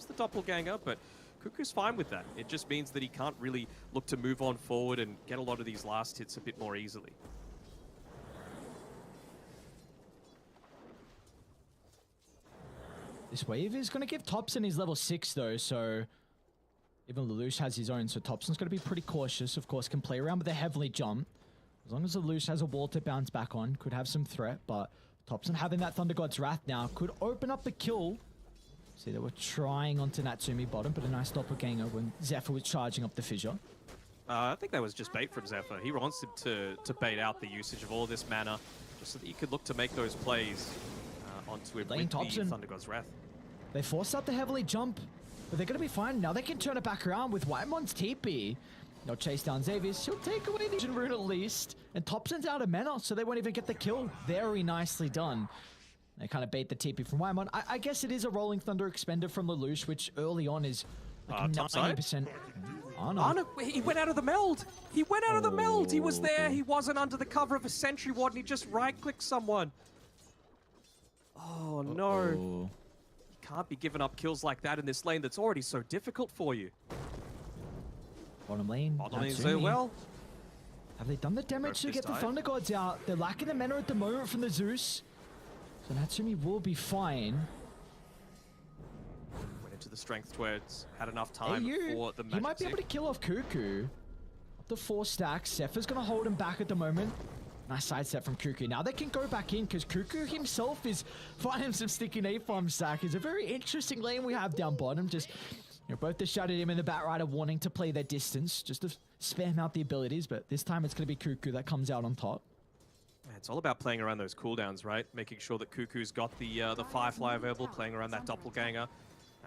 grabs the doppelganger, but Cuckoo's fine with that. It just means that he can't really look to move on forward and get a lot of these last hits a bit more easily. This wave is going to give Topson his level 6 though, so even Lelouch has his own, so Topson's going to be pretty cautious. Of course, can play around with a heavily jump. As long as Lelouch has a wall to bounce back on, could have some threat, but Topson having that Thunder God's Wrath now could open up the kill. See, they were trying onto Natsumi bottom, but a nice doppelganger when Zephyr was charging up the fissure. I think that was just bait from Zephyr. He wants him to bait out the usage of all this mana, just so that he could look to make those plays onto him with the Thunder God's Wrath. They forced out the heavily jump, but they're going to be fine. Now they can turn it back around with Whitemon's TP. They'll chase down Xavius. He'll take away the Vision Rune at least. And Topson's out of mana, so they won't even get the kill. Very nicely done. They kind of bait the TP from Whitemon. I guess it is a Rolling Thunder expender from Lelouch, which early on is like 90%. Oh, no. Oh, no. He went out of the meld. He went out of the meld. He was there. He wasn't under the cover of a sentry ward, and he just right-clicked someone. Oh, no. Can't be giving up kills like that in this lane that's already so difficult for you. Bottom lane. Bottom lane so well. Have they done the damage to get the Thunder Gods out? They're lacking the mana at the moment from the Zeus. So Natsumi will be fine. Went into the strength towards, had enough time for the magic. He might be able to kill off Cuckoo. Up to 4 stacks. Zephyr's going to hold him back at the moment. Nice side step from Cuckoo. Now they can go back in because Cuckoo himself is finding some sticky napalm stack. It's a very interesting lane we have down bottom. Just, both the Shadow Demon and the Batrider wanting to play their distance, just to spam out the abilities. But this time it's going to be Cuckoo that comes out on top. It's all about playing around those cooldowns, right? Making sure that Cuckoo's got the Firefly available, playing around that doppelganger.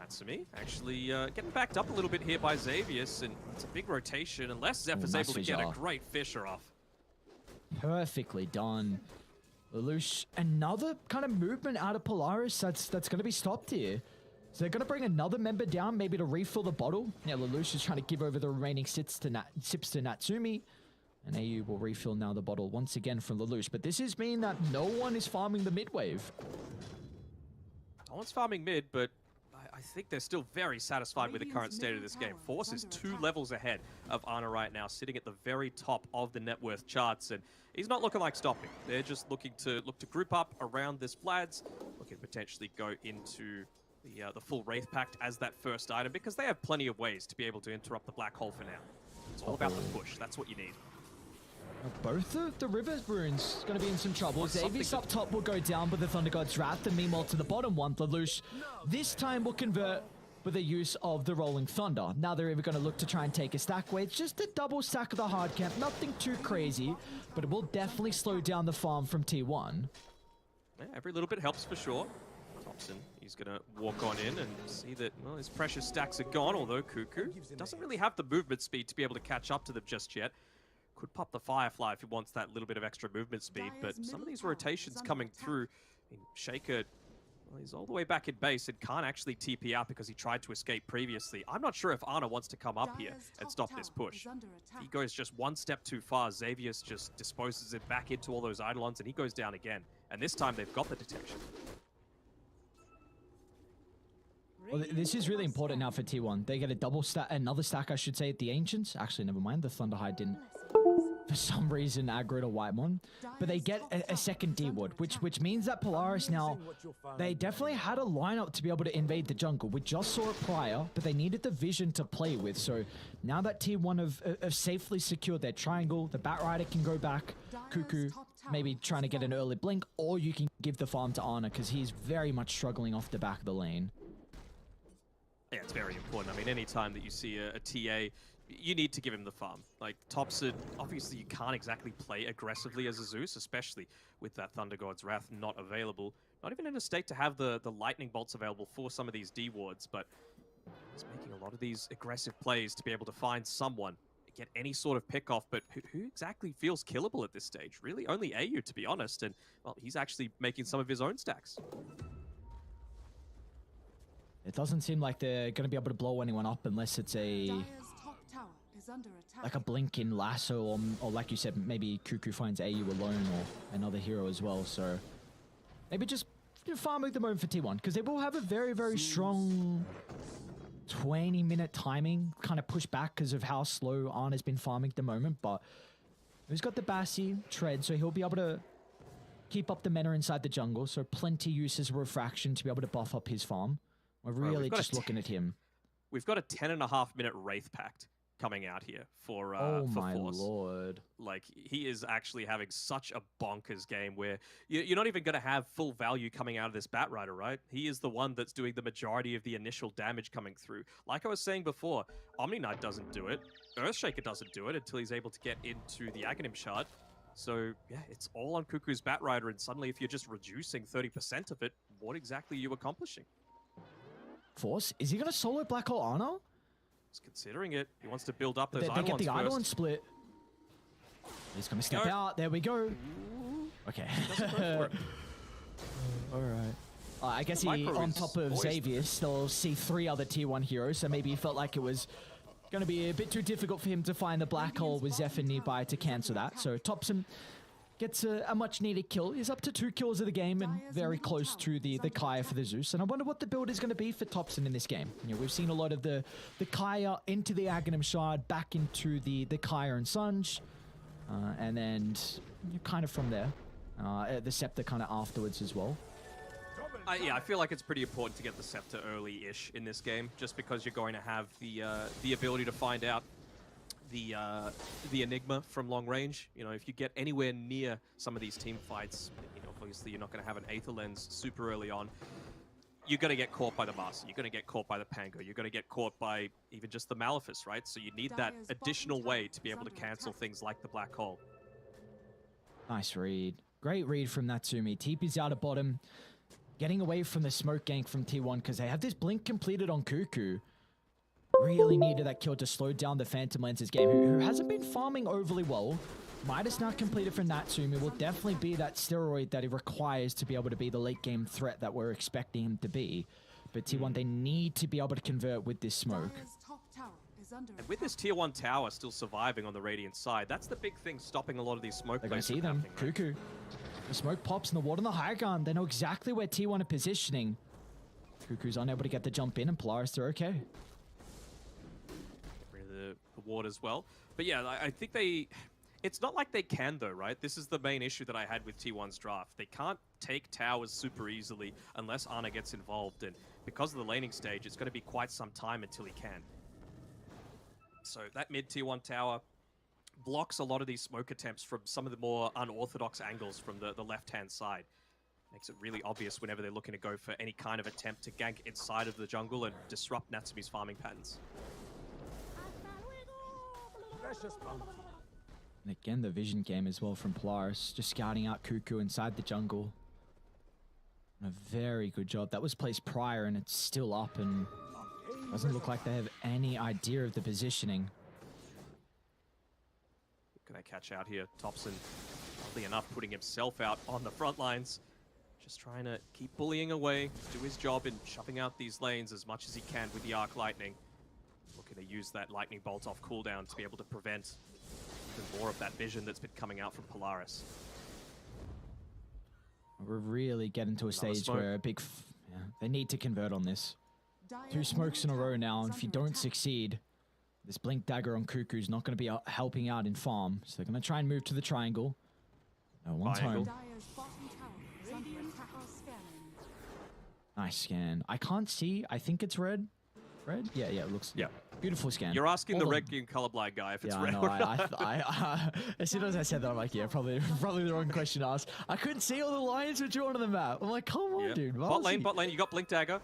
Natsumi actually getting backed up a little bit here by Xavius, and it's a big rotation unless Zephyr's able to get a great Fissure off. Perfectly done. Lelouch, another kind of movement out of Polaris that's going to be stopped here. So they're going to bring another member down, maybe to refill the bottle. Yeah, Lelouch is trying to give over the remaining sips to Natsumi. And AU will refill now the bottle once again from Lelouch. But this is meaning that no one is farming the mid wave. No one's farming mid, but I think they're still very satisfied with the current state of this game. Force is 2 levels ahead of Ana right now, sitting at the very top of the net worth charts, and he's not looking like stopping. They're just looking to group up around this Vlad's, looking to potentially go into the full Wraith Pact as that first item, because they have plenty of ways to be able to interrupt the Black Hole for now. It's all about the push. That's what you need. Both of the River Runes going to be in some trouble. Xavius up top will go down with the Thunder God's Wrath, and meanwhile to the bottom one, Lelouch this time will convert with the use of the Rolling Thunder. Now they're even going to look to try and take a stack away. It's just a double stack of the hard camp. Nothing too crazy, but it will definitely slow down the farm from T1. Yeah, every little bit helps for sure. Topson, he's going to walk on in and see that, well, his precious stacks are gone, although Cuckoo doesn't really have the movement speed to be able to catch up to them just yet. Could pop the Firefly if he wants that little bit of extra movement speed, but some of these rotations coming through, I mean, Shaker, well, he's all the way back in base and can't actually TP out because he tried to escape previously. I'm not sure if Ana wants to come up here and stop this push. If he goes just one step too far, Xavius just disposes it back into all those Eidolons and he goes down again. And this time they've got the detection. Well, this is really important now for T1. They get a double stack, another stack, I should say, at the Ancients. Actually, never mind. The Thunderhide didn't, for some reason, aggro to Whitemon. But they get a second D-Ward, which means that Polaris now, they definitely had a lineup to be able to invade the jungle. We just saw it prior, but they needed the vision to play with. So now that T1 have safely secured their triangle, the Batrider can go back. Cuckoo maybe trying to get an early blink, or you can give the farm to Ana because he's very much struggling off the back of the lane. Yeah, it's very important. I mean, anytime that you see a TA, you need to give him the farm. Like, Topson, obviously you can't exactly play aggressively as a Zeus, especially with that Thunder God's Wrath not available. Not even in a state to have the lightning bolts available for some of these D-wards, but he's making a lot of these aggressive plays to be able to find someone, get any sort of pick off, but who exactly feels killable at this stage? Really, only AU, to be honest, and, well, he's actually making some of his own stacks. It doesn't seem like they're going to be able to blow anyone up unless it's like a blink-in lasso, or like you said, maybe Cuckoo finds AU alone or another hero as well. So maybe just farming the moment for T1, because they will have a very, very strong 20-minute timing, kind of pushed back because of how slow Arna's been farming at the moment, but he's got the Bassi tread, so he'll be able to keep up the mana inside the jungle, so plenty uses refraction to be able to buff up his farm. We're really just looking at him. We've got a 10.5-minute Wraith Pact coming out here for oh for my Force. lord. Like, he is actually having such a bonkers game where you're not even going to have full value coming out of this Batrider, right? He is the one that's doing the majority of the initial damage coming through. Like I was saying before, Omni Knight doesn't do it. Earthshaker doesn't do it until he's able to get into the Aghanim Shard. So, yeah, it's all on Cuckoo's Batrider, and suddenly if you're just reducing 30% of it, what exactly are you accomplishing? Force, is he going to solo Black Hole Arna? He's considering it. He wants to build up those They get the Eidolon first. split. He's going to step out. There we go. Okay. All right. I guess he, on top of Xavier, still see 3 other tier 1 heroes, so maybe he felt like it was going to be a bit too difficult for him to find the black hole with Zephyr nearby to cancel that. So Thompson gets a much needed kill. He's up to 2 kills of the game and very close to the Kaya for the Zeus. And I wonder what the build is going to be for Thompson in this game. You know, we've seen a lot of the Kaya into the Aghanim Shard, back into the Kaya and Sunj. And then kind of from there, the Scepter kind of afterwards as well. Yeah, I feel like it's pretty important to get the Scepter early-ish in this game, just because you're going to have the ability to find out the Enigma from long range. You know, if you get anywhere near some of these team fights, you know, obviously you're not going to have an Aether Lens super early on. You're going to get caught by the Master. You're going to get caught by the Pango. You're going to get caught by even just the Malefice, right? So you need that additional way to be able to cancel things like the Black Hole. Nice read. Great read from Natsumi. TP's out of bottom. Getting away from the smoke gank from T1 because they have this blink completed on Cuckoo. Really needed that kill to slow down the Phantom Lenses game, who hasn't been farming overly well. Midas not completed for Natsumi will definitely be that steroid that he requires to be able to be the late game threat that we're expecting him to be. But T1, they need to be able to convert with this smoke. And with this tier 1 tower still surviving on the Radiant side, that's the big thing stopping a lot of these smoke They're going to plays see them. right? Cuckoo. The smoke pops and the ward on the high ground. They know exactly where T1 are positioning. Cuckoo's unable to get the jump in, and Polaris, they're okay. Get rid of the ward as well. But yeah, I think they... It's not like they can, though, right? This is the main issue that I had with T1's draft. They can't take towers super easily unless Ana gets involved, and because of the laning stage, it's going to be quite some time until he can. So that mid-tier 1 tower blocks a lot of these smoke attempts from some of the more unorthodox angles from the left-hand side. Makes it really obvious whenever they're looking to go for any kind of attempt to gank inside of the jungle and disrupt Natsumi's farming patterns. And again, the vision game as well from Polaris, just scouting out Cuckoo inside the jungle. And a very good job. That was placed prior and it's still up and doesn't look like they have any idea of the positioning. Can they catch out here? Thompson, oddly enough, putting himself out on the front lines. Just trying to keep bullying away, do his job in shoving out these lanes as much as he can with the Arc Lightning. Looking to use that Lightning Bolt off cooldown to be able to prevent even more of that vision that's been coming out from Polaris. We're really getting to a stage where a big... they need to convert on this. 2 smokes in a row now, and if you don't succeed, this Blink Dagger on Cuckoo is not going to be helping out in farm. So they're going to try and move to the triangle. No one's home. Nice scan. I can't see. I think it's red. Red? Yeah, it looks... Yeah. Beautiful scan. You're asking the red game colorblind guy if it's red or not. As soon as I said that, I'm like, yeah, probably the wrong question to ask. I couldn't see all the lines were drawn on the map. I'm like, come on, dude. Bot lane, you got Blink Dagger.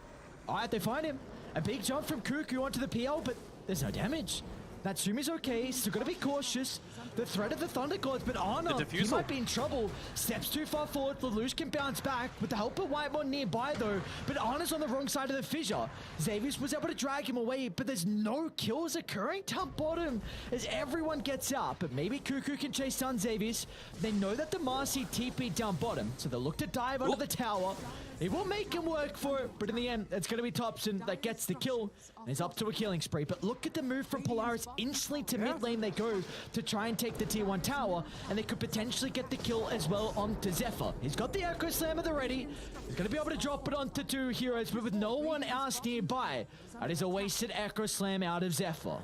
All right, they find him. A big jump from Cuckoo onto the PL, but there's no damage. Natsumi's okay, still gotta be cautious. The threat of the Thunder Gods, but Ana, he might be in trouble. Steps too far forward, Lelouch can bounce back with the help of Whitemon nearby though, but Ana's on the wrong side of the fissure. Xavius was able to drag him away, but there's no kills occurring down bottom as everyone gets out, but maybe Cuckoo can chase down Xavius. They know that the Marcy TP down bottom, so they'll look to dive under the tower. He will make him work for it, but in the end, it's going to be Thompson that gets the kill. And he's up to a killing spree, but look at the move from Polaris. Instantly to mid lane they go to try and take the tier 1 tower, and they could potentially get the kill as well onto Zephyr. He's got the Echo Slam at the ready. He's going to be able to drop it onto 2 heroes, but with no one else nearby, that is a wasted Echo Slam out of Zephyr.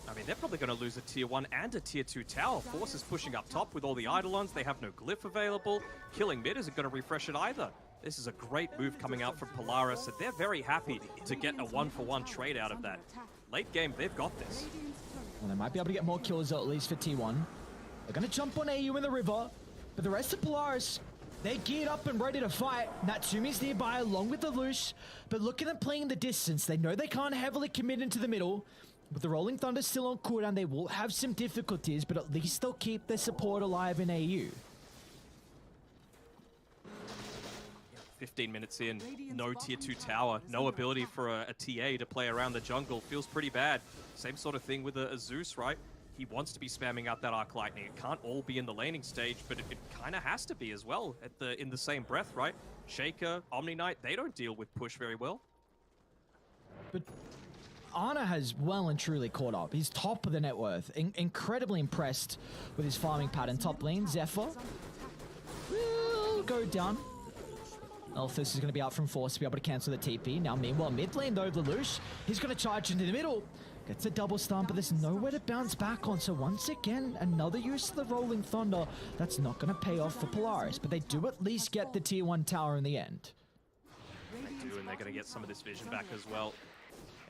I mean, they're probably going to lose a tier 1 and a tier 2 tower. Force is pushing up top with all the Eidolons. They have no glyph available. Killing mid isn't going to refresh it either. This is a great move coming out from Polaris, and they're very happy to get a 1-for-1 trade out of that. Late game, they've got this. Well, they might be able to get more kills, at least for T1. They're going to jump on AU in the river, but the rest of Polaris, they're geared up and ready to fight. Natsumi's nearby along with the Lush, but look at them playing the distance. They know they can't heavily commit into the middle. With the Rolling Thunder still on cooldown, they will have some difficulties, but at least they'll keep their support alive in AU. 15 minutes in, no tier 2 tower, no ability for a TA to play around the jungle. Feels pretty bad. Same sort of thing with a Zeus, right? He wants to be spamming out that Arc Lightning. It can't all be in the laning stage, but it kind of has to be as well in the same breath, right? Shaker, Omni Knight, they don't deal with push very well. But Ana has well and truly caught up. He's top of the net worth. Incredibly impressed with his farming pattern. Top lane, Zephyr will go down. Elthus is going to be out from Force to be able to cancel the TP. Now, meanwhile, mid lane though, Lelouch, he's going to charge into the middle. Gets a double stun, but there's nowhere to bounce back on. So once again, another use of the Rolling Thunder. That's not going to pay off for Polaris, but they do at least get the tier 1 tower in the end. They do, and they're going to get some of this vision back as well.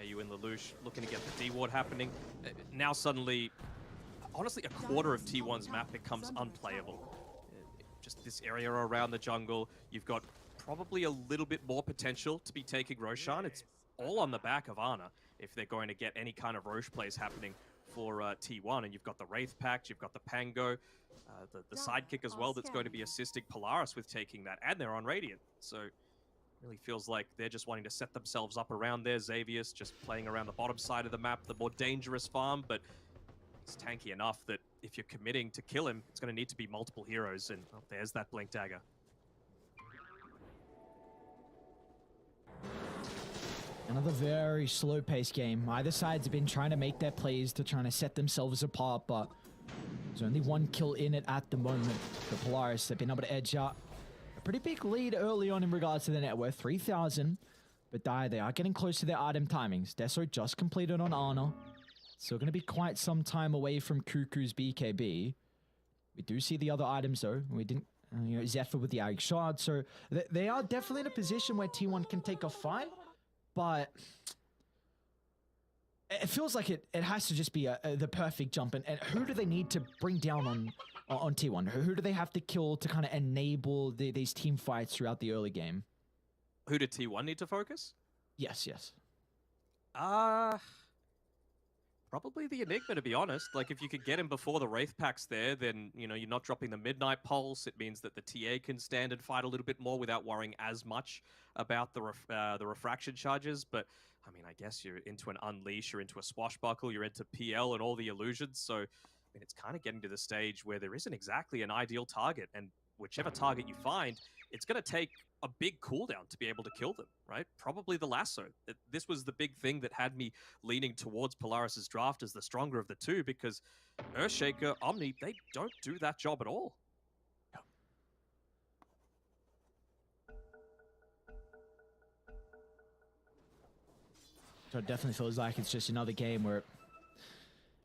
AU and Lelouch looking to get the D-Ward happening. Now suddenly, honestly, a quarter of T1's map becomes unplayable. Just this area around the jungle, you've got probably a little bit more potential to be taking Roshan. It's all on the back of Ana if they're going to get any kind of Roche plays happening for T1. And you've got the Wraith Pact, you've got the Pango, the Sidekick as well that's going to be assisting Polaris with taking that. And they're on Radiant. So really feels like they're just wanting to set themselves up around there. Xavier's just playing around the bottom side of the map, the more dangerous farm, but it's tanky enough that if you're committing to kill him, it's going to need to be multiple heroes, and oh, there's that Blink Dagger. Another very slow-paced game. Either side's been trying to make their plays to trying to set themselves apart, but there's only one kill in it at the moment. For Polaris, they've been able to edge out a pretty big lead early on in regards to the net worth, 3,000. But they are getting close to their item timings. Deso just completed on Ana. Still going to be quite some time away from Cuckoo's BKB. We do see the other items though. We didn't, Zephyr with the Ag Shard. So they are definitely in a position where T1 can take a fight. But it feels like it has to just be the perfect jump. And who do they need to bring down on T1? Who do they have to kill to kind of enable these team fights throughout the early game? Who did T1 need to focus? Yes. Probably the Enigma, to be honest. Like, if you could get him before the Wraith Pact's there, then, you're not dropping the Midnight Pulse. It means that the TA can stand and fight a little bit more without worrying as much about the refraction charges. But, I mean, I guess you're into an Unleash, you're into a Swashbuckle, you're into PL and all the illusions. So, I mean, it's kind of getting to the stage where there isn't exactly an ideal target. And whichever target you find, it's going to take a big cooldown to be able to kill them, right? Probably the lasso. This was the big thing that had me leaning towards Polaris's draft as the stronger of the two, because Earthshaker, Omni, they don't do that job at all. So it definitely feels like it's just another game where,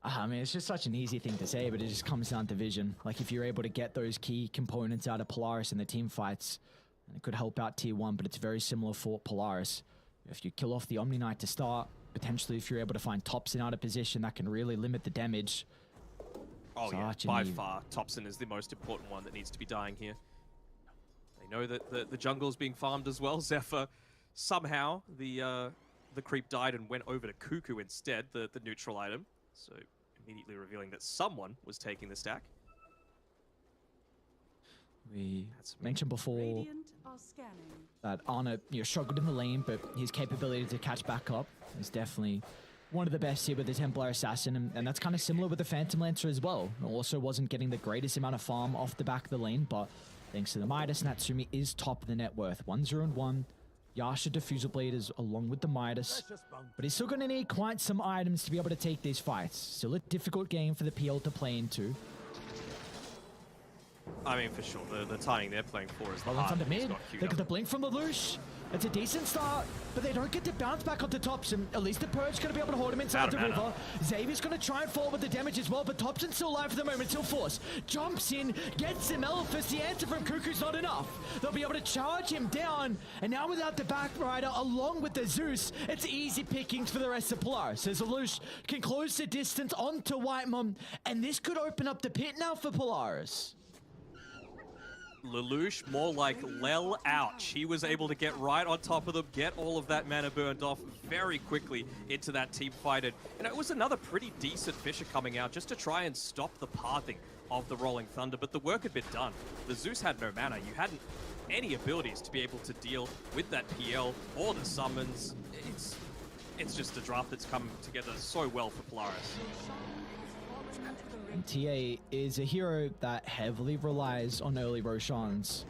I mean, it's just such an easy thing to say, but it just comes down to vision. Like, if you're able to get those key components out of Polaris in the team fights, and it could help out T1, but it's very similar for Polaris. If you kill off the Omni Knight to start, potentially if you're able to find Thompson out of position, that can really limit the damage. Oh yeah, by far, Thompson is the most important one that needs to be dying here. They know that the jungle is being farmed as well. Zephyr, somehow, the creep died and went over to Cuckoo instead, the neutral item. So immediately revealing that someone was taking the stack. We mentioned before that Ana struggled in the lane, but his capability to catch back up is definitely one of the best here with the Templar Assassin, and that's kind of similar with the Phantom Lancer as well. It also wasn't getting the greatest amount of farm off the back of the lane, but Thanks to the Midas, Natsumi is top of the net worth. 1-0-1. Yasha Diffuser Blade is along with the Midas. But he's still going to need quite some items to be able to take these fights. Still a difficult game for the PL to play into. I mean, for sure, the timing they're playing for is the Well, it's hard. under mid. Look at the blink from Lelouch. It's a decent start, but they don't get to bounce back onto Thompson. At least the Purge going to be able to hold him inside the river. Xavier's going to try and fall with the damage as well, but Thompson's still alive for the moment. Still Force jumps in, gets him. Elephas. The answer from Cuckoo's not enough. They'll be able to charge him down, and now without the back rider, along with the Zeus, it's easy pickings for the rest of Polaris. As Lelouch can close the distance onto Whitemon, and this could open up the pit now for Polaris. Lelouch, more like Lel Ouch. He was able to get right on top of them, get all of that mana burned off very quickly into that team fight. And it was another pretty decent Fisher coming out just to try and stop the pathing of the Rolling Thunder, but the work had been done. The Zeus had no mana. You hadn't any abilities to be able to deal with that PL or the summons. It's just a draft that's come together so well for Polaris. And TA is a hero that heavily relies on early Roshans.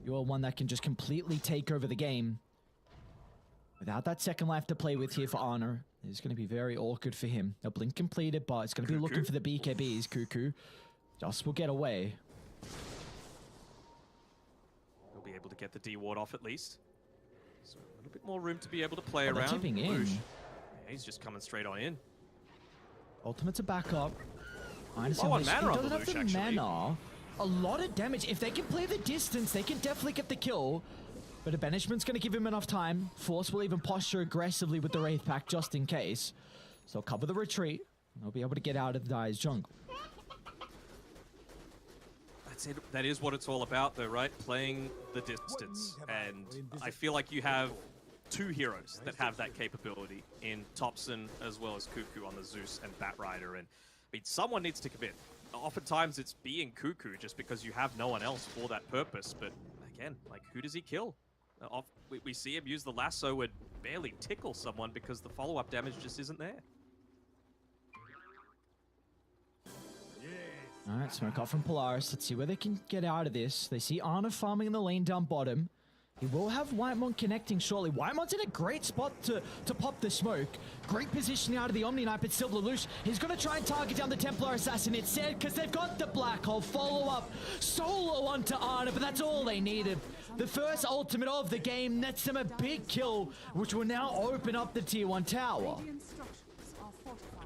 You are one that can just completely take over the game. Without that second life to play with here for Honor, it's going to be very awkward for him. A blink completed, but it's going to be looking for the BKBs. Cuckoo just will get away. He'll be able to get the D ward off at least. So a little bit more room to be able to play They're around. tipping in. Yeah, he's just coming straight on in. Ultimate's a backup. I Low on mana on doesn't have Lelouch, the actually. mana. A lot of damage. If they can play the distance, they can definitely get the kill. But a banishment's going to give him enough time. Force will even posture aggressively with the Wraith Pack just in case. So they'll cover the retreat. They'll be able to get out of the Dire's jungle. That's it. That is what it's all about, though, right? Playing the distance. And I feel like you have two heroes that have that capability in Thompson as well as Cuckoo on the Zeus and Batrider. And I mean, someone needs to commit. Oftentimes it's being Cuckoo just because you have no one else for that purpose. But again, like, who does he kill? We see him use the lasso and barely tickle someone because the follow-up damage just isn't there. All right, smoke off from Polaris. Let's see where they can get out of this. They see Arna farming in the lane down bottom. He will have Whitemon connecting shortly. Whitemon's in a great spot to pop the smoke. Great positioning out of the Omni Knight, but still Lelouch. He's going to try and target down the Templar Assassin instead because they've got the Black Hole follow-up solo onto Arna, but that's all they needed. The first ultimate of the game nets them a big kill, which will now open up the Tier 1 tower.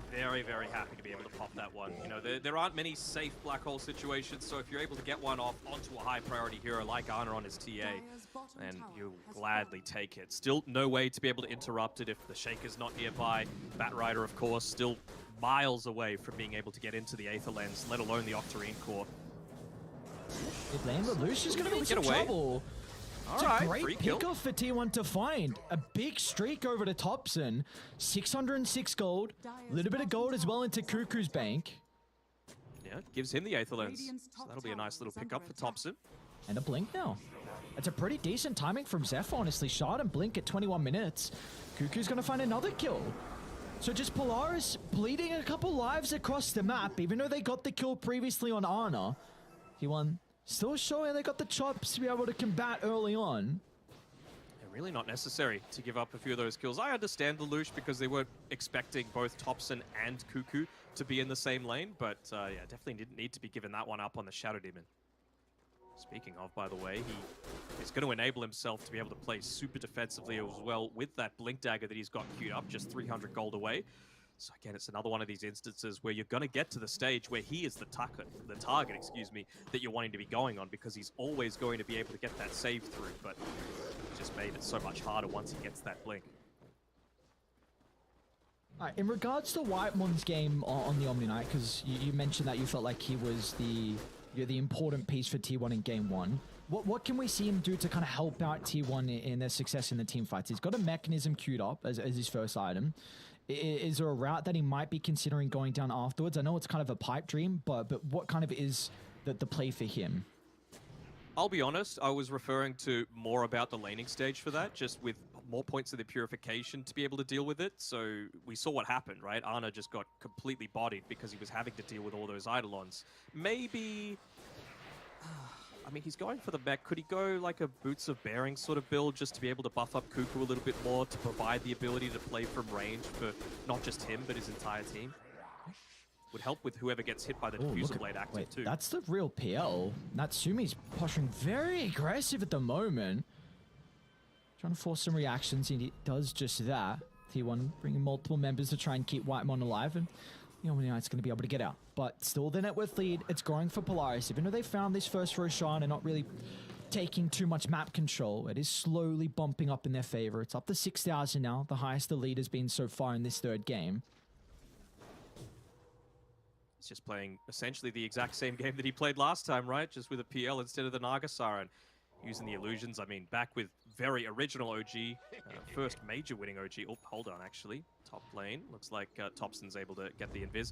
Very, very happy to be able to pop that one. You know, there aren't many safe black hole situations, so if you're able to get one off onto a high priority hero like Arna on his TA, then you'll gladly take it. Still no way to be able to interrupt it if the Shaker's not nearby. Batrider, of course, still miles away from being able to get into the Aether Lens, let alone the Octarine Core. Good lane, Lelouch is going to be in some trouble. It's a great pick-off for T1 to find. A big streak over to Thompson. 606 gold. A little bit of gold as well into Cuckoo's bank. Yeah, gives him the Aether Lens. So that'll be a nice little pick-up for Thompson. And a blink now. It's a pretty decent timing from Zeph, honestly. Shard and blink at 21 minutes. Cuckoo's going to find another kill. So just Polaris bleeding a couple lives across the map, even though they got the kill previously on Arna. T1 still showing they got the chops to be able to combat early on. Really not necessary to give up a few of those kills. I understand Lelouch because they weren't expecting both Thompson and Cuckoo to be in the same lane, but yeah, definitely didn't need to be given that one up on the Shadow Demon. Speaking of, by the way, he is going to enable himself to be able to play super defensively as well with that Blink Dagger that he's got queued up, just 300 gold away. So again, it's another one of these instances where you're going to get to the stage where he is the target, that you're wanting to be going on, because he's always going to be able to get that save through, but it just made it so much harder once he gets that blink. In regards to Whitemon's game on the Omni Knight, because you mentioned that you felt like he was the important piece for T1 in Game 1. What can we see him do to kind of help out T1 in their success in the team fights? He's got a mechanism queued up as his first item. Is there a route that he might be considering going down afterwards? I know it's kind of a pipe dream, but what kind of is the play for him? I'll be honest, I was referring to more about the laning stage for that, just with more points of the purification to be able to deal with it. So we saw what happened, right? Arna just got completely bodied because he was having to deal with all those Eidolons. Maybe I mean, he's going for the mech. Could he go like a Boots of Bearing sort of build just to be able to buff up Cuckoo a little bit more to provide the ability to play from range for not just him, but his entire team? Would help with whoever gets hit by the Diffuser Blade active too. That's the real PL. Natsumi's posturing very aggressive at the moment. Trying to force some reactions, and he does just that. T1 bringing multiple members to try and keep Whitemon alive, and the Omni Knight's going to be able to get out. But still the net worth lead, it's growing for Polaris. Even though they found this first Roshan and not really taking too much map control, it is slowly bumping up in their favor. It's up to 6,000 now, the highest the lead has been so far in this third game. He's just playing essentially the exact same game that he played last time, right? Just with a PL instead of the Naga Siren. Using the illusions, I mean, back with very original OG, first major winning OG. Oh, hold on, actually. Top lane. Looks like Topson's able to get the invis.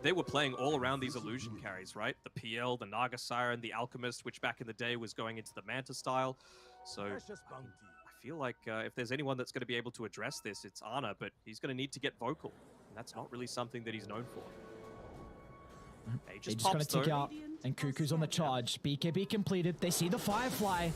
They were playing all around these illusion carries, right? The PL, the Naga Siren, the Alchemist, which back in the day was going into the Manta style. So I feel like if there's anyone that's going to be able to address this, it's Ana, but he's going to need to get vocal. And that's not really something that he's known for. They just going to tick out, and Cuckoo's on the charge. BKB completed. They see the Firefly.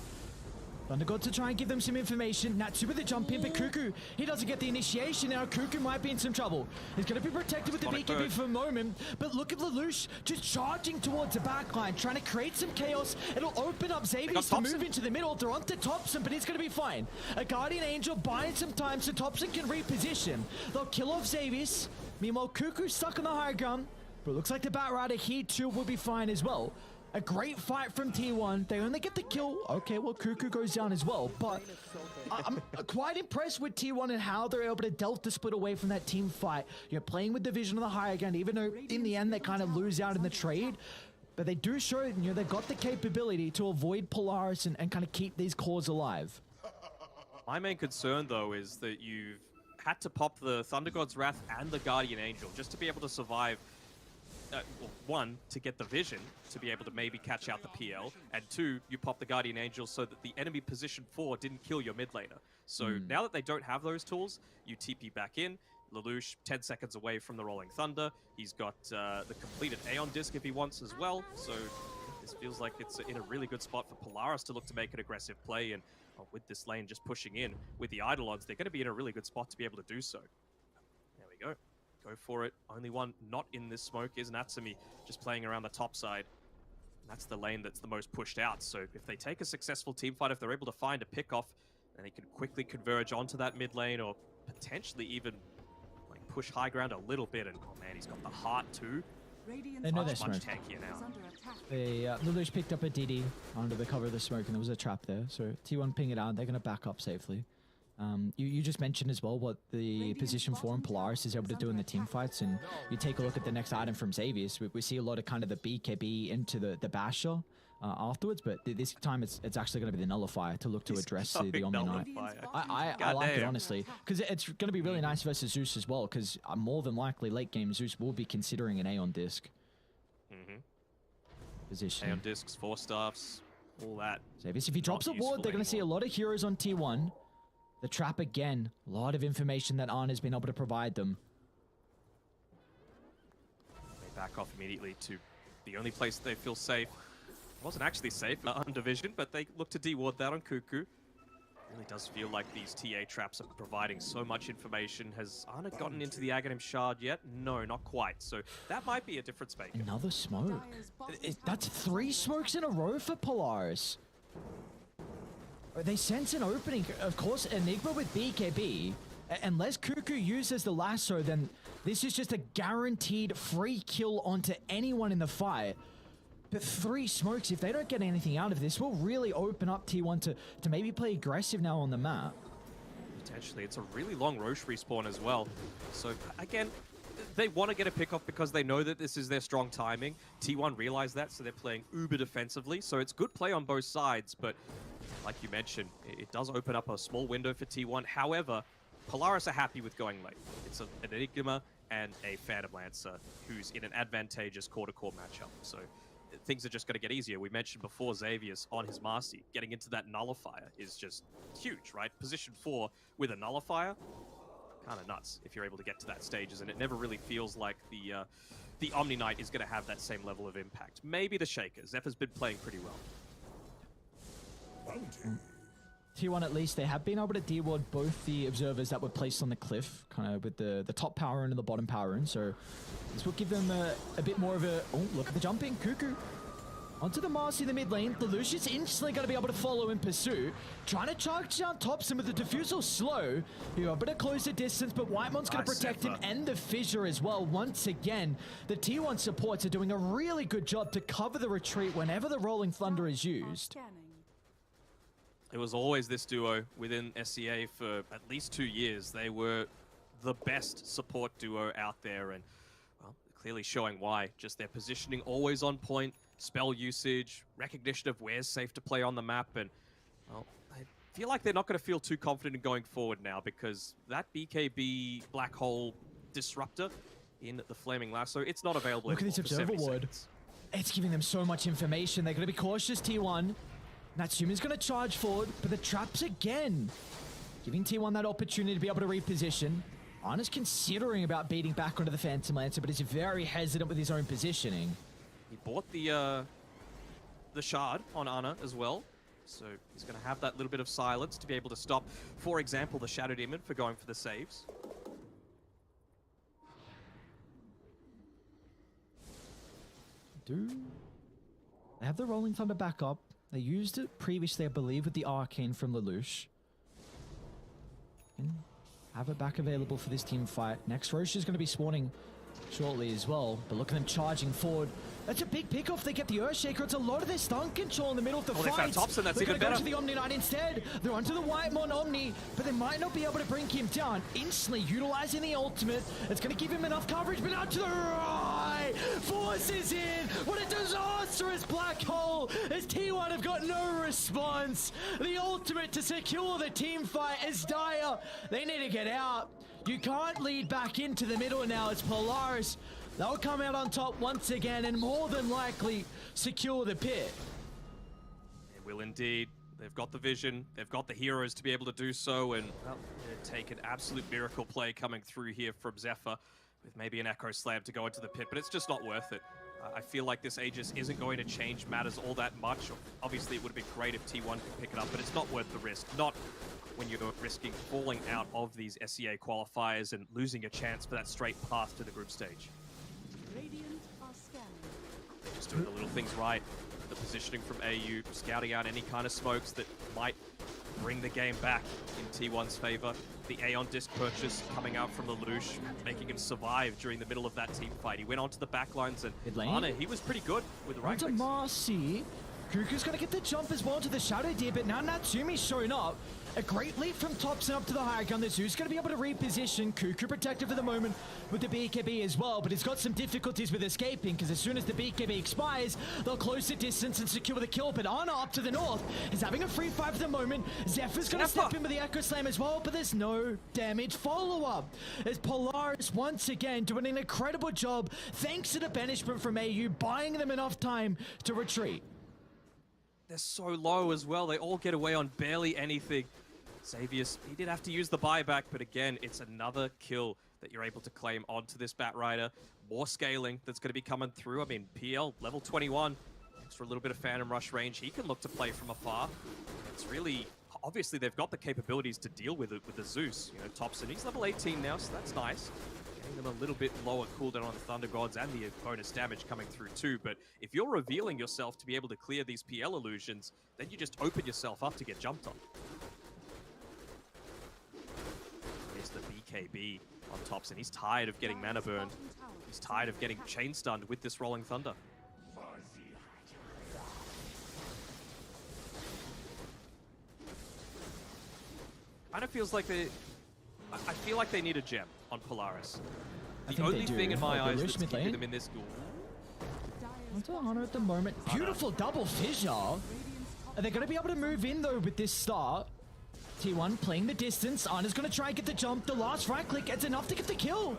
Thunder God to try and give them some information. Natsu with the jump in, but Cuckoo, he doesn't get the initiation now. Cuckoo might be in some trouble. He's going to be protected with the BKB for a moment, but look at Lelouch just charging towards the backline, trying to create some chaos. It'll open up Xavius to move into the middle. They're onto Topson, but he's going to be fine. A Guardian Angel buying some time so Topson can reposition. They'll kill off Xavius. Meanwhile, Cuckoo's stuck on the high ground. But it looks like the Batrider here too will be fine as well. A great fight from T1. They only get the kill. Okay, well, Cuckoo goes down as well. But I'm quite impressed with T1 and how they're able to delta split away from that team fight. You're playing with the vision of the higher ground, even though in the end they kind of lose out in the trade. But they do show, you know, they've got the capability to avoid Polaris and kind of keep these cores alive. My main concern, though, is that you've had to pop the Thunder God's Wrath and the Guardian Angel just to be able to survive. Well, one, to get the vision, to be able to maybe catch out the PL, and two, you pop the Guardian Angel so that the enemy position 4 didn't kill your mid laner. So now that they don't have those tools, you TP back in. Lelouch, 10 seconds away from the Rolling Thunder. He's got the completed Aeon Disc if he wants as well. So this feels like it's in a really good spot for Polaris to look to make an aggressive play. And with this lane just pushing in with the Eidolons, they're going to be in a really good spot to be able to do so. There we go. Go for it. Only one not in this smoke is Natsumi, just playing around the top side. And that's the lane that's the most pushed out. So if they take a successful team fight, if they're able to find a pick-off, then they can quickly converge onto that mid lane or potentially even like push high ground a little bit. And oh man, he's got the heart too. They know they're much smoke. tankier now. Lelouch picked up a DD under the cover of the smoke, and there was a trap there. So T1 ping it out. They're going to back up safely. You just mentioned as well what the position 4 in Polaris is able to do in the team fights, and you take a look at the next item from Xavius. We see a lot of kind of the BKB into the Basher afterwards, but this time it's actually going to be the Nullifier to look to address the Omni Knight. I like it, honestly, because it's going to be really nice versus Zeus as well, because more than likely late game Zeus will be considering an Aeon Disc. Position. Aeon Discs, 4 staffs, all that. Xavius, if he drops a ward, they're going to see a lot of heroes on T1. The trap again, a lot of information that Arn has been able to provide them. They back off immediately to the only place they feel safe. It wasn't actually safe on Division, but they look to deward that on Cuckoo. It really does feel like these TA traps are providing so much information. Has Arna gotten into the Aghanim Shard yet? No, not quite. So that might be a difference maker. Another smoke. That's 3 smokes in a row for Polaris. They sense an opening. Of course, Enigma with BKB. Unless Cuckoo uses the lasso, then this is just a guaranteed free kill onto anyone in the fight. But 3 smokes, if they don't get anything out of this, will really open up T1 to maybe play aggressive now on the map. Potentially. It's a really long Roche respawn as well. So, again, they want to get a pick-off because they know that this is their strong timing. T1 realize that, so they're playing uber defensively. So it's good play on both sides, but like you mentioned, it does open up a small window for T1. However, Polaris are happy with going late. It's an Enigma and a Phantom Lancer who's in an advantageous core-to-core matchup. So things are just going to get easier. We mentioned before Xavius on his Marcy. Getting into that Nullifier is just huge, right? Position 4 with a Nullifier, kind of nuts if you're able to get to that stages, and it never really feels like the Omni Knight is going to have that same level of impact. Maybe the Shaker. Zephyr's been playing pretty well. T1 at least, they have been able to deward both the observers that were placed on the cliff, kind of with the top power rune and the bottom power rune. So this will give them a bit more of a... Oh, look at the jumping. Cuckoo. Onto the Mars in the mid lane. Lelouch is instantly going to be able to follow in pursuit. Trying to charge down Thompson with the diffusal slow. You're able to close the distance, but Whitemon's going to protect him and the fissure as well. Once again, the T1 supports are doing a really good job to cover the retreat whenever the Rolling Thunder is used. It was always this duo within SCA for at least 2 years. They were the best support duo out there, and well, clearly showing why. Just their positioning always on point, spell usage, recognition of where's safe to play on the map, and well, I feel like they're not going to feel too confident in going forward now because that BKB black hole disruptor in the Flaming Lasso, it's not available. Look at this observer ward. It's giving them so much information. They're going to be cautious, T1. Natsumi's going to charge forward, but the traps again. Giving T1 that opportunity to be able to reposition. Ana's considering about beating back onto the Phantom Lancer, but he's very hesitant with his own positioning. He bought the shard on Ana as well, so he's going to have that little bit of silence to be able to stop, for example, the Shadow Demon for going for the saves. They have the Rolling Thunder back up. They used it previously, I believe, with the Arcane from Lelouch. And have it back available for this team fight. Next, Roche is going to be spawning shortly as well. But look at them charging forward. That's a big pickoff. They get the Earthshaker. It's a lot of their stun control in the middle of the fight. They found Thompson. That's even better. Go to the Omni Knight instead. They're onto the Whitemon Omni, but they might not be able to bring him down. Instantly utilizing the ultimate. It's going to give him enough coverage, but out to the right. Forces in. What a disastrous black hole as T1 have got no response. The ultimate to secure the team fight is dire. They need to get out. You can't lead back into the middle now. It's Polaris. They'll come out on top once again and more than likely secure the pit. They will indeed. They've got the vision. They've got the heroes to be able to do so. And well, take an absolute miracle play coming through here from Zephyr with maybe an Echo Slam to go into the pit. But it's just not worth it. I feel like this Aegis isn't going to change matters all that much. Obviously, it would have been great if T1 could pick it up, but it's not worth the risk. Not when you're risking falling out of these SCA qualifiers and losing a chance for that straight path to the group stage. They're just doing the little things right. The positioning from AU, scouting out any kind of smokes that might bring the game back in T1's favor. The Aeon disc purchase coming out from Lelouch, making him survive during the middle of that team fight. He went onto the backlines and Ana, he was pretty good with the right clicks. Onto Marcy. Kuku's going to get the jump as well to the Shadow Deer, but now Natsumi's showing up. A great leap from Thompson up to the high ground. The Zoo's going to be able to reposition. Kuku protected for the moment with the BKB as well, but he's got some difficulties with escaping because as soon as the BKB expires, they'll close the distance and secure the kill. But Ana up to the north is having a free fight for the moment. Zephyr's going to step in with the Echo Slam as well, but there's no damage follow-up. As Polaris once again doing an incredible job thanks to the banishment from AU, buying them enough time to retreat. They're so low as well. They all get away on barely anything. Xavius, he did have to use the buyback, but again, it's another kill that you're able to claim onto this Batrider. More scaling that's going to be coming through. I mean, PL, level 21. Thanks for a little bit of Phantom Rush range. He can look to play from afar. It's really... Obviously, they've got the capabilities to deal with it with the Zeus. You know, Thompson, he's level 18 now, so that's nice. Getting them a little bit lower cooldown on the Thunder Gods and the bonus damage coming through too. But if you're revealing yourself to be able to clear these PL illusions, then you just open yourself up to get jumped on. It's the BKB on Thompson. He's tired of getting mana burned. He's tired of getting chain stunned with this Rolling Thunder. Kind of feels like I feel like they need a gem on Polaris. The only thing in my eyes that's keeping them in this duel. Onto Ana at the moment. Beautiful double fissure. Are they going to be able to move in though with this start? T1 playing the distance. Ana's going to try and get the jump. The last right click, it's enough to get the kill.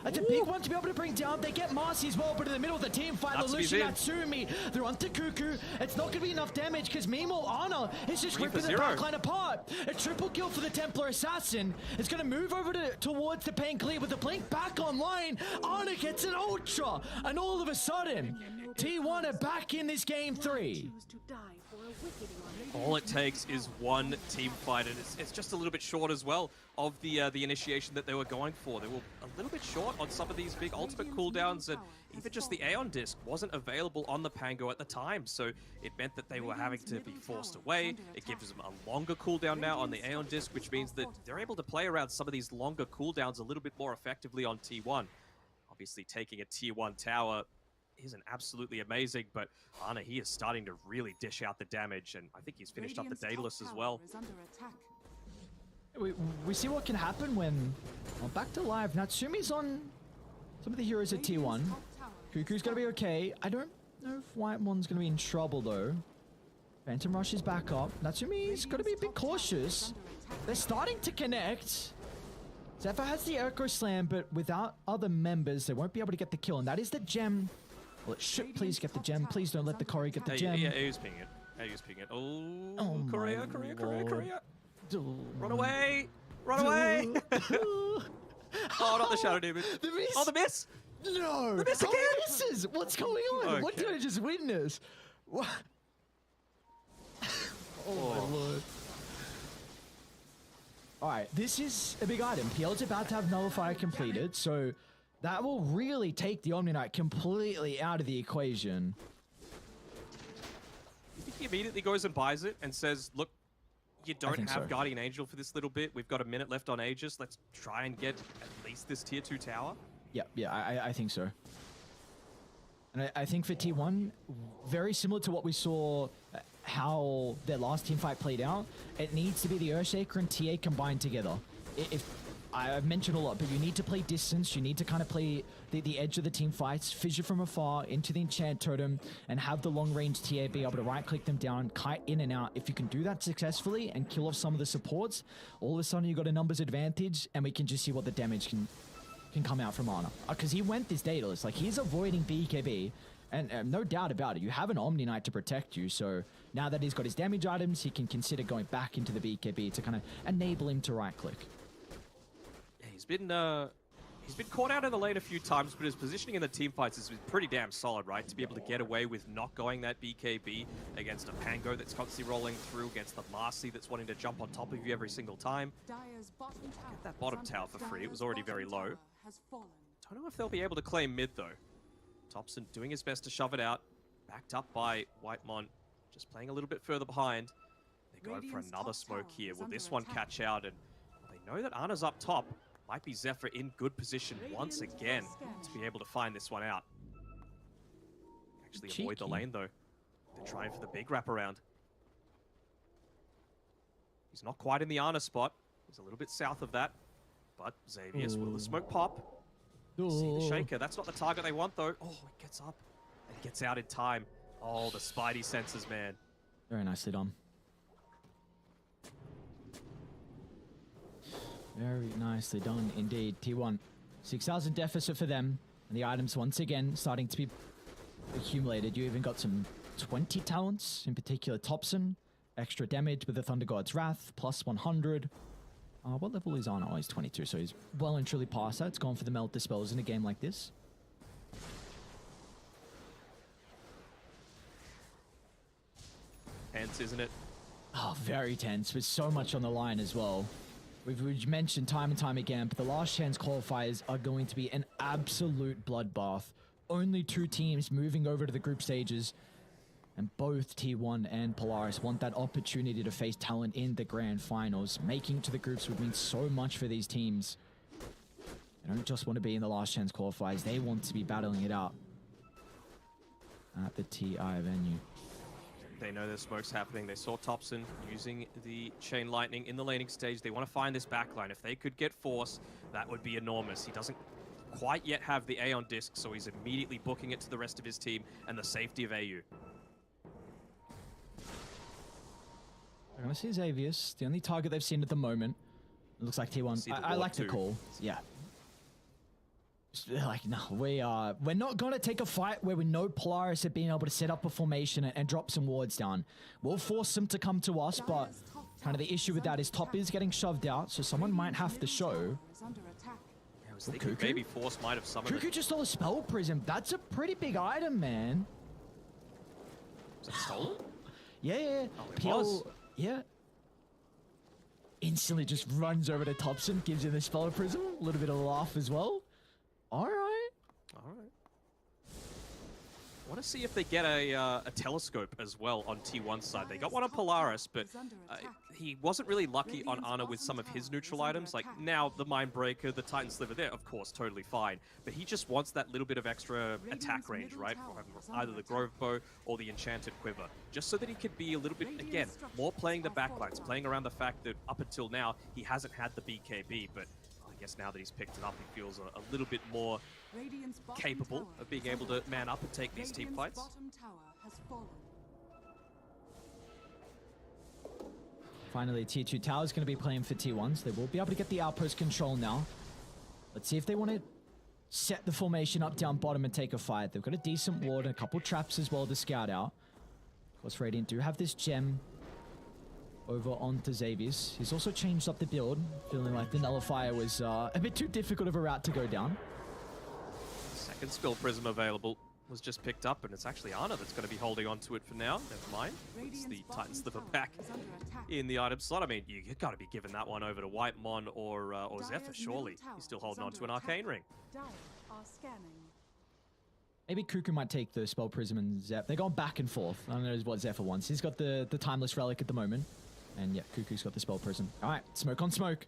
That's a big one to be able to bring down. They get Marcy as well, but in the middle of the team fight, Lelouch and Natsumi, they're onto Cuckoo. It's not going to be enough damage because meanwhile, Ana is just ripping the backline apart. A triple kill for the Templar Assassin. It's going to move over towards the Pain Clear with the Blink back online. Ana gets an Ultra, and all of a sudden, T1 are back in this game 3. All it takes is one team fight, and it's just a little bit short as well of the initiation that they were going for. They were a little bit short on some of these big ultimate cooldowns, and even just the Aeon disc wasn't available on the Pango at the time, so it meant that they were having to be forced away. It gives them a longer cooldown now on the Aeon disc, which means that they're able to play around some of these longer cooldowns a little bit more effectively on T1. Obviously, taking a Tier 1 tower isn't absolutely amazing, but Ana, he is starting to really dish out the damage, and I think he's finished up the Daedalus as well. We see what can happen when... Well, back to live. Natsumi's on some of the heroes at T1. Cuckoo's going to be okay. I don't know if Whitemon's going to be in trouble, though. Phantom Rush is back up. Natsumi's got to be a bit cautious. They're starting to connect. Zephyr has the Echo Slam, but without other members, they won't be able to get the kill, and that is the gem. Well, it should please get the gem. Please don't let the Cory get the gem. Yeah, AU's pinging it. AU's pinging it. Oh, Korea. Run away! Run away! Oh, not the Shadow Demon. The miss! Oh, the miss! No! The miss again! Misses! What's going on? Okay. What did I just witness? What? Oh, my lord. Alright, this is a big item. PL's about to have Nullifier completed, so that will really take the Omni Knight completely out of the equation. I think he immediately goes and buys it and says, look, you don't have so. Guardian Angel for this little bit. We've got a minute left on Aegis. Let's try and get at least this Tier 2 tower. Yeah, I think so. And I think for T1, very similar to what we saw how their last team fight played out, it needs to be the Earthshaker and TA combined together. I've mentioned a lot, but you need to play distance. You need to kind of play the edge of the team fights, fissure from afar into the enchant totem, and have the long range TA be able to right click them down, kite in and out. If you can do that successfully and kill off some of the supports, all of a sudden you got a numbers advantage, and we can just see what the damage can come out from Ana. Because he went this Daedalus, like he's avoiding BKB, and no doubt about it, you have an Omni Knight to protect you, so now that he's got his damage items, he can consider going back into the BKB to kind of enable him to right click. He's been caught out in the lane a few times, but his positioning in the team fights has been pretty damn solid, right? To be able to get away with not going that BKB against a Pango that's constantly rolling through, against the Marcy that's wanting to jump on top of you every single time. Get that bottom tower for free. It was already very low. Don't know if they'll be able to claim mid, though. Thompson doing his best to shove it out. Backed up by Whitemon, just playing a little bit further behind. They're going for another smoke here. Will this one catch out? And they know that Ana's up top. Might be Zephyr in good position once again to be able to find this one out. Actually avoid the lane, though. They're trying for the big wraparound. He's not quite in the Ana spot. He's a little bit south of that. But Xavius, will the smoke pop? See the Shaker. That's not the target they want, though. Oh, it gets up and gets out in time. Oh, the Spidey senses, man. Very nicely done. Very nicely done indeed. T1, 6,000 deficit for them. And the items once again starting to be accumulated. You even got some 20 talents, in particular Thompson. Extra damage with the Thunder God's Wrath, plus 100. What level is on? Oh, he's 22, so he's well and truly past that. It's gone for the Melt Dispels in a game like this. Tense, isn't it? Oh, very tense, with so much on the line as well. We've mentioned time and time again, but the last chance qualifiers are going to be an absolute bloodbath. Only two teams moving over to the group stages, and both T1 and Polaris want that opportunity to face talent in the grand finals. Making it to the groups would mean so much for these teams. They don't just want to be in the last chance qualifiers, they want to be battling it out at the TI venue. They know there's smokes happening. They saw Thompson using the Chain Lightning in the laning stage. They want to find this backline. If they could get Force, that would be enormous. He doesn't quite yet have the Aeon disc, so he's immediately booking it to the rest of his team and the safety of AU. They're going to see Xavius, the only target they've seen at the moment. It looks like T1. I like the call. Yeah. Like, no, we're not going to take a fight where we know Polaris have been able to set up a formation and drop some wards down. We'll force them to come to us, but kind of the issue with that is top is getting shoved out, so someone might have to show. I was thinking maybe Force might have summoned Cuckoo just stole a Spell Prism. That's a pretty big item, man. Is it stolen? Yeah. Oh, it PL, was. yeah. Instantly just runs over to Thompson, gives him the Spell Prism. A little bit of a laugh as well. All right. I want to see if they get a telescope as well on T1's side. They got one on Polaris, but he wasn't really lucky on Ana with some of his neutral items. Like now, the Mindbreaker, the Titan Sliver there, of course, totally fine. But he just wants that little bit of extra attack range, right? From either the Grove Bow or the Enchanted Quiver. Just so that he could be a little bit, again, more playing the backlines, playing around the fact that up until now, he hasn't had the BKB, but I guess now that he's picked it up, he feels a little bit more capable of being able to man up and take these team fights. Finally, Tier 2 Tower is going to be playing for T1, so they will be able to get the outpost control now. Let's see if they want to set the formation up down bottom and take a fight. They've got a decent ward and a couple traps as well to scout out. Of course, Radiant do have this gem over onto Xavier's. He's also changed up the build, feeling like the Nullifier was a bit too difficult of a route to go down. Second Spell Prism available was just picked up, and it's actually Ana that's going to be holding on to it for now. Never mind. It's the Titan Sliver back in the item slot. I mean, you've got to be giving that one over to Whitemon or Zephyr, surely. He's still holding on to an Arcane Ring. Maybe Cuckoo might take the Spell Prism and Zephyr. They're going back and forth. I don't know what Zephyr wants. He's got the Timeless Relic at the moment. And yeah, Cuckoo's got the Spell Prism. All right, smoke on smoke.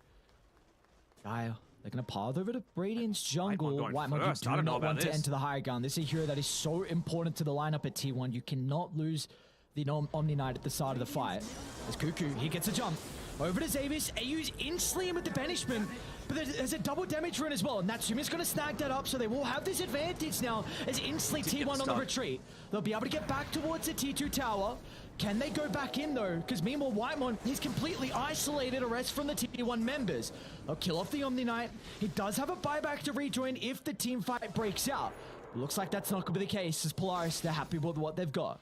Gaia, they're going to path over to Radiant's jungle. Whitemon, you do not want to enter the high ground. This is a hero that is so important to the lineup at T1. You cannot lose the Omni Knight at the start of the fight. There's Cuckoo, he gets a jump. Over to Xavius, AU's instantly in with the banishment, but there's a double damage run as well. Natsumi's going to snag that up, so they will have this advantage now as instantly T1 on the retreat. They'll be able to get back towards the T2 tower. Can they go back in though? Because meanwhile, Whitemon, he's completely isolated a rest from the T1 members. They'll kill off the Omni Knight. He does have a buyback to rejoin if the team fight breaks out. Looks like that's not going to be the case, as Polaris, they're happy with what they've got.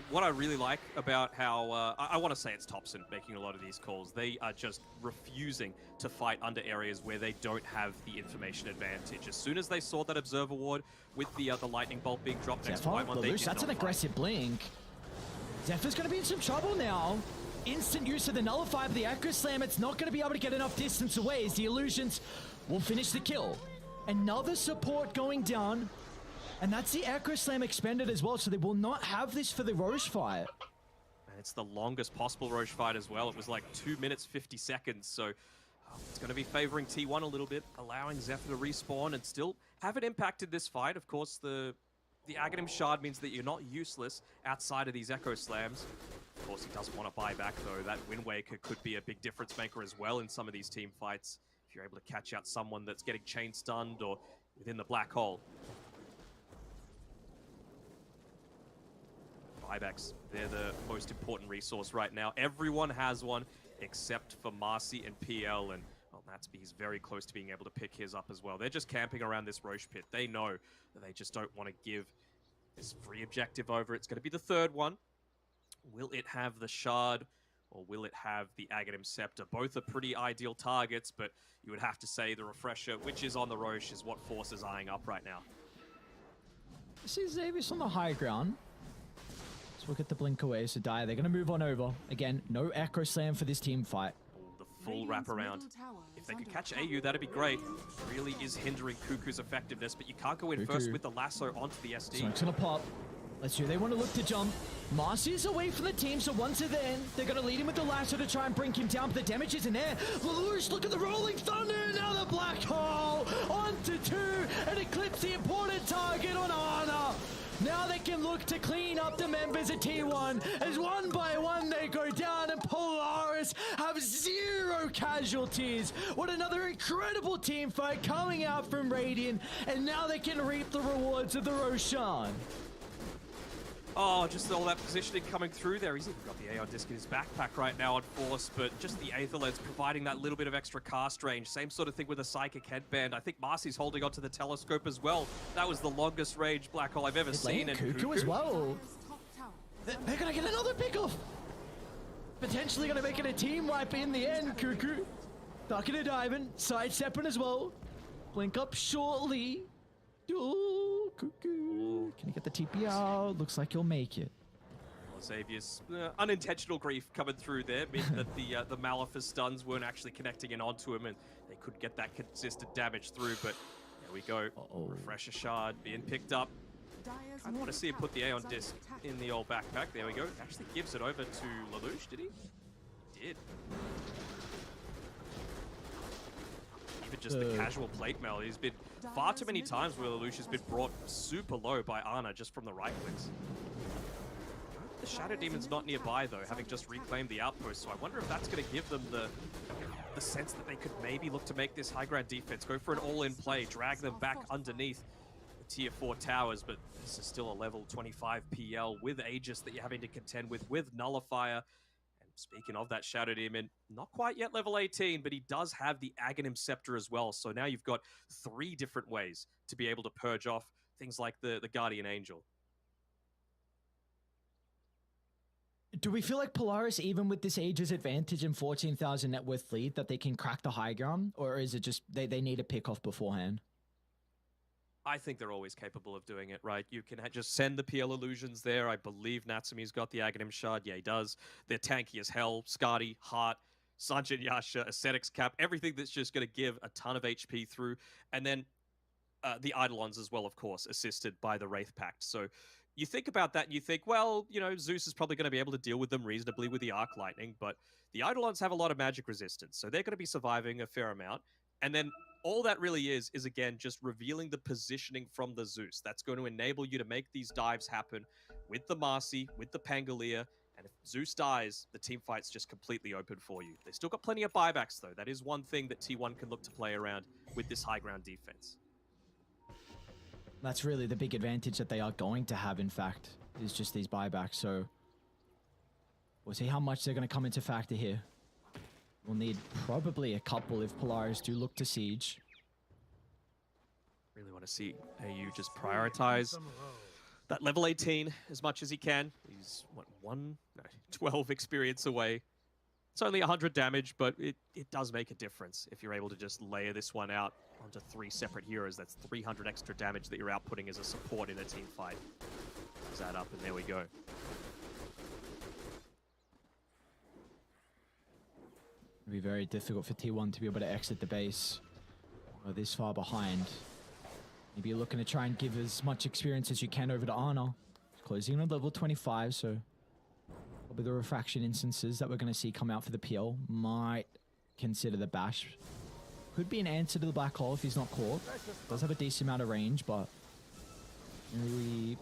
What I really like about how, I want to say it's Thompson making a lot of these calls. They are just refusing to fight under areas where they don't have the information advantage. As soon as they saw that Observer Ward with the Lightning Bolt being dropped next to Whitemon, they did that's an aggressive blink. Zephyr's going to be in some trouble now. Instant use of the Nullifier, but the Acro Slam, it's not going to be able to get enough distance away as the Illusions will finish the kill. Another support going down. And that's the Acro Slam expended as well, so they will not have this for the Roche fight. And it's the longest possible Roche fight as well. It was like 2 minutes, 50 seconds, so it's going to be favoring T1 a little bit, allowing Zephyr to respawn and still haven't impacted this fight. Of course, the Aghanim Shard means that you're not useless outside of these Echo Slams. Of course, he doesn't want to buy back, though. That Wind Waker could be a big difference maker as well in some of these team fights. If you're able to catch out someone that's getting chain stunned or within the black hole. Buybacks, they're the most important resource right now. Everyone has one except for Marcy and PL, and well, Natsby's very close to being able to pick his up as well. They're just camping around this Roche pit. They know that they just don't want to give this free objective over. It's going to be the third one. Will it have the Shard or will it have the Aghanim Scepter? Both are pretty ideal targets, but you would have to say the Refresher, which is on the Roche, is what Force is eyeing up right now. This is Xavius on the high ground. Let's look at the blink away. So Dire, they're going to move on over. Again, no Echo Slam for this team fight. The full wraparound. If they could catch AU, that'd be great. Really is hindering Cuckoo's effectiveness, but you can't go in first with the lasso onto the SD. Smoke's going to pop. Let's see, they want to look to jump. Marcy is away from the team, so once they're in, they're going to lead him with the lasso to try and bring him down, but the damage isn't there. Lelouch, look at the Rolling Thunder, now the Black Hole, onto two, and eclipse the important target on Ana. Now they can look to clean up the members of T1 as one by one they go down, and Polaris have 0 casualties. What another incredible team fight coming out from Radiant, and now they can reap the rewards of the Roshan. Oh, just all that positioning coming through there. He's even got the Aeon Disc in his backpack right now on Force, but just the Aether Lens providing that little bit of extra cast range. Same sort of thing with the Psychic Headband. I think Marcy's holding onto the Telescope as well. That was the longest range Black Hole I've ever seen. And Cuckoo as well. They're going to get another pickoff. Potentially going to make it a team wipe in the end, Cuckoo. Ducking and diving, sidestepping as well. Blink up shortly. Ooh, Cuckoo. Can he get the TP out? Looks like he'll make it. Well, Xavier's unintentional grief coming through there meant that the Malefice stuns weren't actually connecting in onto him, and they could get that consistent damage through, but there we go. Refresher shard being picked up. Kind of want to see him put the Aeon disc in the old backpack. There we go. Actually gives it over to Lelouch, did he? He did. Even just the casual plate mail. He's been far too many times where Lelouch has been brought super low by Ana just from the right clicks. The Shadow Demon's not nearby though, having just reclaimed the outpost, so I wonder if that's going to give them the sense that they could maybe look to make this high ground defense, go for an all-in play, drag them back underneath the tier 4 towers, but this is still a level 25 PL with Aegis that you're having to contend with Nullifier. And speaking of that Shadow Demon, not quite yet level 18, but he does have the Aghanim Scepter as well, so now you've got 3 different ways to be able to purge off things like the Guardian Angel. Do we feel like Polaris, even with this Aegis advantage and 14,000 net worth lead, that they can crack the high ground? Or is it just they need a pick off beforehand? I think they're always capable of doing it, right? You can just send the PL illusions there. I believe Natsumi's got the Aghanim Shard. Yeah, he does. They're tanky as hell. Skadi, Heart, Sanjin Yasha, Ascetics Cap, everything that's just going to give a ton of HP through. And then the Eidolons as well, of course, assisted by the Wraith Pact. So you think about that and you think, well, you know, Zeus is probably going to be able to deal with them reasonably with the Arc Lightning, but the Eidolons have a lot of magic resistance, so they're going to be surviving a fair amount. And then all that really is again, just revealing the positioning from the Zeus. That's going to enable you to make these dives happen with the Marcy, with the Pangolier, and if Zeus dies, the team fight's just completely open for you. They've still got plenty of buybacks, though. That is one thing that T1 can look to play around with this high ground defense. That's really the big advantage that they are going to have, in fact, is just these buybacks. So we'll see how much they're going to come into factor here. We'll need probably a couple if Polaris do look to siege. Really want to see AU just prioritize that level 18 as much as he can. He's, what, 12 experience away. It's only 100 damage, but it does make a difference if you're able to just layer this one out onto 3 separate heroes. That's 300 extra damage that you're outputting as a support in a team fight. Close that up, and there we go. It'll be very difficult for T1 to be able to exit the base. Or this far behind. Maybe you're looking to try and give as much experience as you can over to Ana. Closing on level 25, so probably the refraction instances that we're going to see come out for the PL might consider the bash. Could be an answer to the black hole if he's not caught. Does have a decent amount of range, but maybe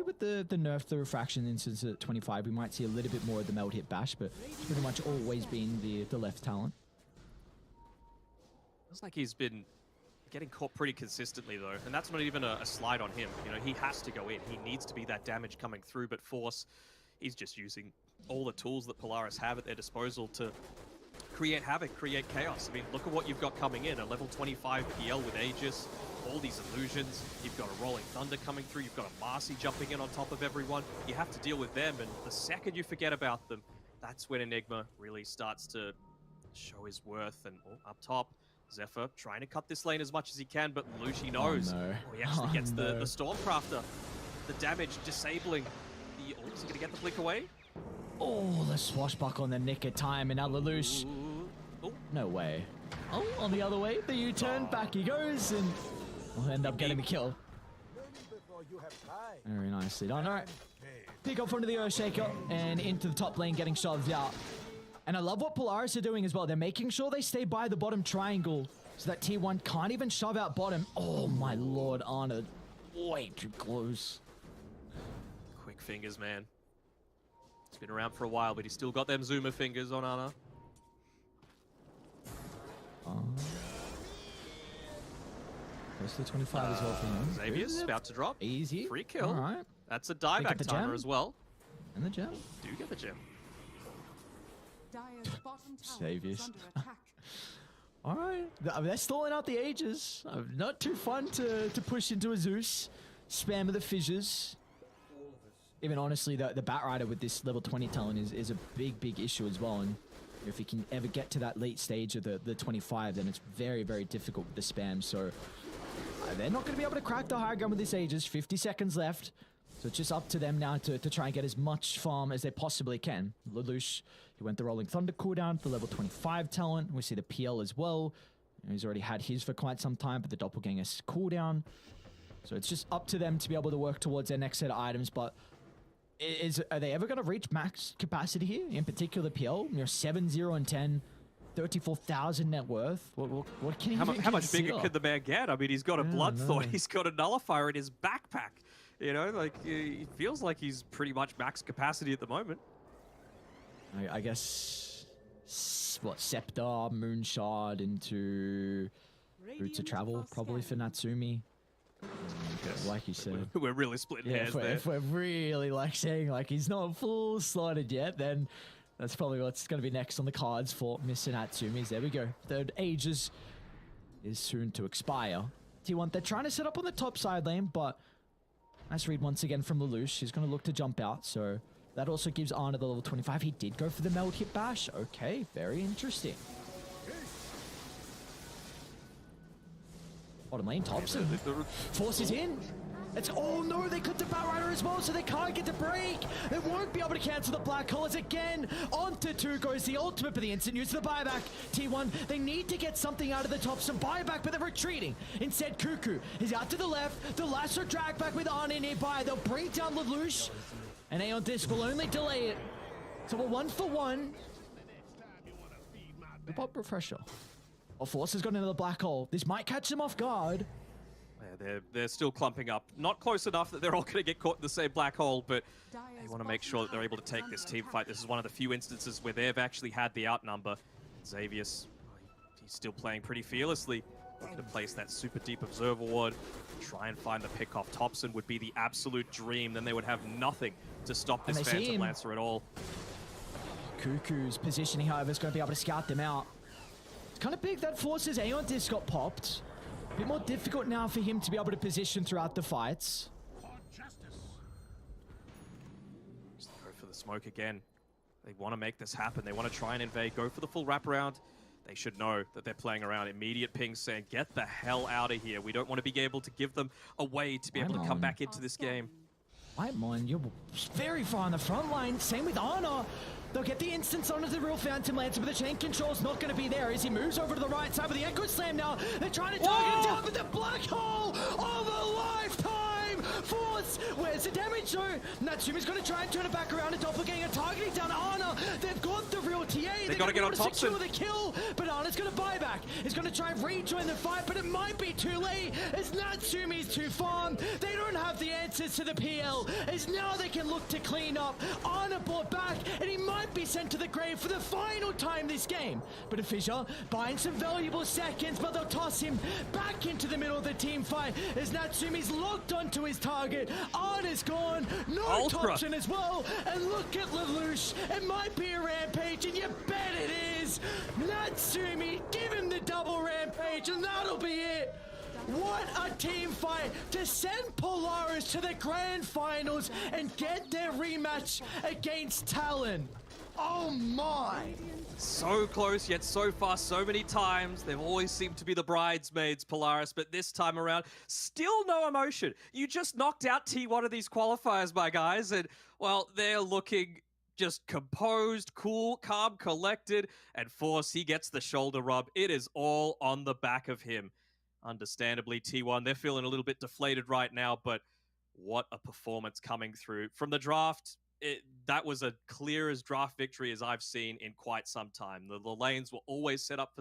with the nerf, the refraction instance at 25, we might see a little bit more of the melt hit bash, but it's pretty much always been the left talent. Looks like he's been getting caught pretty consistently, though, and that's not even a slide on him. You know, he has to go in. He needs to be that damage coming through, but Force, he's just using all the tools that Polaris have at their disposal to create havoc, create chaos. I mean, look at what you've got coming in. A level 25 PL with Aegis, all these illusions. You've got a Rolling Thunder coming through. You've got a Marcy jumping in on top of everyone. You have to deal with them, and the second you forget about them, that's when Enigma really starts to show his worth. And up top, Zephyr trying to cut this lane as much as he can, but Luchi knows. Oh, no. He actually gets the Stormcrafter. The damage disabling the... Oh, is he going to get the blink away? Oh, the swashbuckle in the nick of time, and now Lelouch. Oh. No way. Oh, on the other way, the U-turn, back he goes, and we'll end up getting the kill. Very nicely done. All right. Pick up front of the Earthshaker and into the top lane, getting shoved out. And I love what Polaris are doing as well. They're making sure they stay by the bottom triangle so that T1 can't even shove out bottom. Oh, my lord, Ana. Way too close. Quick fingers, man. He's been around for a while, but he's still got them zoomer fingers on Ana. Close to 25 as well for him. Xavier's about to drop. Easy. Free kill. All right. That's a dieback timer as well. And the gem. Do get the gem. Xavier's. All right. They're stalling out the Aegis. Not too fun to push into a Zeus. Spam of the fissures. Even honestly, the Batrider with this level 20 talent is a big issue as well. And if he can ever get to that late stage of the 25, then it's very, very difficult with the spam. So they're not going to be able to crack the high ground with this Aegis. 50 seconds left. So it's just up to them now to try and get as much farm as they possibly can. Lelouch, he went the Rolling Thunder cooldown, the level 25 talent. We see the PL as well. He's already had his for quite some time, but the Doppelganger's cooldown. So it's just up to them to be able to work towards their next set of items. But are they ever going to reach max capacity here? In particular, PL, 7-0 and 10. 34,000 net worth. What can he How much bigger could the man get? I mean, he's got a Blood Thought, he's got a Nullifier in his backpack. You know, like, it feels like he's pretty much max capacity at the moment. I guess, what, Scepter, Moonshard into Route to Travel, probably for Natsumi. Yes. Like you said. We're really splitting hairs there. If we're really, like, saying, like, he's not full slotted yet, then that's probably what's going to be next on the cards for Mr. Natsumi's. There we go. Third Aegis is soon to expire. T1, they're trying to set up on the top side lane, but nice read once again from Lelouch. He's going to look to jump out, so that also gives Arna the level 25. He did go for the meld hit bash. Okay, very interesting. Bottom lane, Thompson. Forces in. Oh no, they cut the Batrider as well, so they can't get the break. They won't be able to cancel the Black Holes again. Onto 2 goes the ultimate, but the instant use of the buyback. T1, they need to get something out of the top, some buyback, but they're retreating. Instead, Cuckoo is out to the left. The lasso drag back with Arna nearby. They'll break down Lelouch, and Aeon Disc will only delay it. So we're 1 for 1. The pop refresher. Force has got another Black Hole. This might catch them off guard. Yeah, they're still clumping up. Not close enough that they're all going to get caught in the same black hole, but they want to make sure that they're able to take this team fight. This is one of the few instances where they've actually had the outnumber. Xavius, he's still playing pretty fearlessly. Looking to place that super deep observer ward. Try and find the pick off Thompson would be the absolute dream. Then they would have nothing to stop this Phantom Lancer at all. Cuckoo's positioning, however, is going to be able to scout them out. It's kind of big that forces Aeon Disc got popped. A bit more difficult now for him to be able to position throughout the fights. Just go for the smoke again. They want to make this happen. They want to try and invade, go for the full wraparound. They should know that they're playing around. Immediate ping saying, get the hell out of here. We don't want to be able to give them a way to be able to come back into this game. Whitemon, you're very far on the front line. Same with Arna. They'll get the instance onto the real Phantom Lancer, but the chain control's not going to be there as he moves over to the right side with the Echo Slam now. They're trying to target him down, but the Black Hole of a lifetime! Force, where's the damage though? Natsumi's going to try and turn it back around. A Doppelganger targeting down Arna. They've got the real TA. They got to get on Thompson. Secure the kill, but Arna's going to buy back. He's going to try and rejoin the fight, but it might be too late as Natsumi's too far. They don't have the answers to the PL, as now they can look to clean up. Arna brought back, and he might be sent to the grave for the final time this game. But a Fissure buying some valuable seconds, but they'll toss him back into the middle of the team fight as Natsumi's locked onto his target. Arna's gone, no Thompson as well, and look at Lelouch. It might be a rampage, and you bet it is. Natsumi, give him the double rampage, and that'll be it. What a team fight to send Polaris to the grand finals and get their rematch against Talon. Oh my! So close, yet so far, so many times. They've always seemed to be the bridesmaids, Polaris, but this time around, still no emotion. You just knocked out T1 of these qualifiers, my guys, and, well, they're looking just composed, cool, calm, collected, and Force, he gets the shoulder rub. It is all on the back of him. Understandably, T1, they're feeling a little bit deflated right now, but what a performance coming through. From the draft, that was a clear as draft victory as I've seen in quite some time. The lanes were always set up for